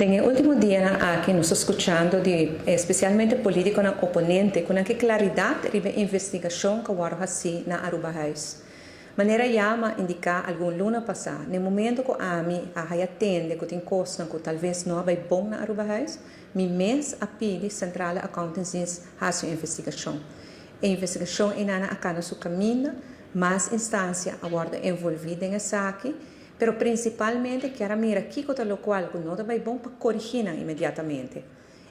Nel último dia aqui nós escutando de especialmente político na oponente com que claridade ribe investigação que waro hasi na Aruba House. Maneira yama indicar algum luna passar, no momento que a mim a atende que tem costa que talvez não vai bom na Aruba House, mi mês a pedi central accountancies hace investigação. A investigação é na acana su caminho, mais instância aguarda envolvida em essa aqui. Pero principalmente quero mirar aqui que o qual não vai bom para corrigir imediatamente.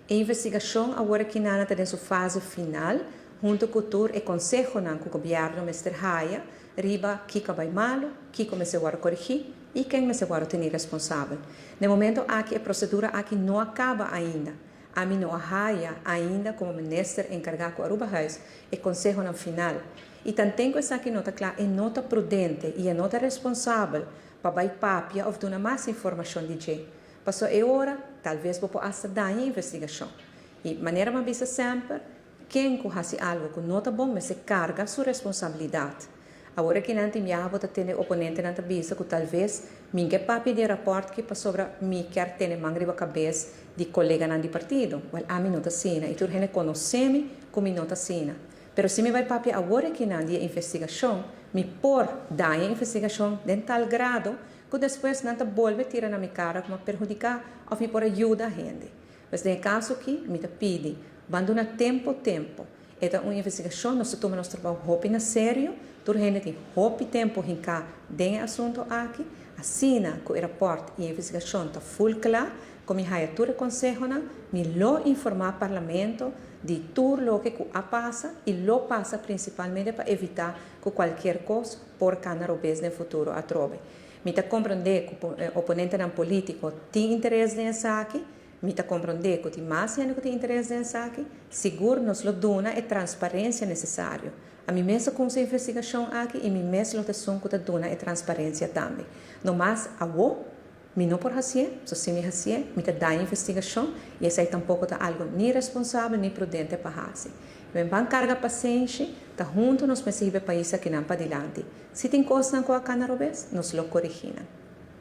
A investigação agora que nana está em sua fase final, junto com o e consejo com o governo Mr. Haya, riba que vai malo, que comece a corrigir e quem me agora tem responsável. No momento aqui a procedura aqui não acaba ainda. A mim não Haya ainda como ministro encarregado com a Aruba House e consejo no final. E também essa aqui nota clara, é nota prudente e é nota responsável para papia ou dar mais informação de gente. Passou a hora, talvez vou até dar a investigação. E maneira mais vista sempre, quem faz algo que não está bom, mas se carga sua responsabilidade. Agora que não tem vou ter oponente na vista que talvez minha papia de rapporto que passou sobre mim quer ter mangre a cabeça de colega de partido. Well, a mim não está sina e tu gente conhece-me como não está sina. Pero se me vai papia agora que não de investigação, me por dar a investigação de tal grado que depois não te volve tirar na minha cara como perjudicar ou me por ajuda a gente. Mas no caso aqui, me te pede, abandona tempo. É uma investigação, nós tomamos nosso trabalho hopi na sério, toda a gente tem hopi tempo em cá de assunto aqui, assina que o rapporto e a investigação está full claro, como a tudo conselho, me lo informar ao parlamento de tudo o que passa e lo passa principalmente para evitar que qualquer coisa por canarobês no futuro a trove. Me está compreender que o oponente político tem interesse nessa aqui, me está compreender que tem mais gente que tem interesse nessa aqui, seguro nos lo dona a transparência necessária. A mim mesmo com essa investigação aqui e mim mesmo lo som que dona a transparência também. No mais, me não por fazer, só se me fazer, me dá a investigação e essa aí tampouco está algo nem responsável nem prudente para fazer. Me van carga paciência, está junto nos países que não para adiante. Se tem coisa com a canarobês, nos lo corrigimos.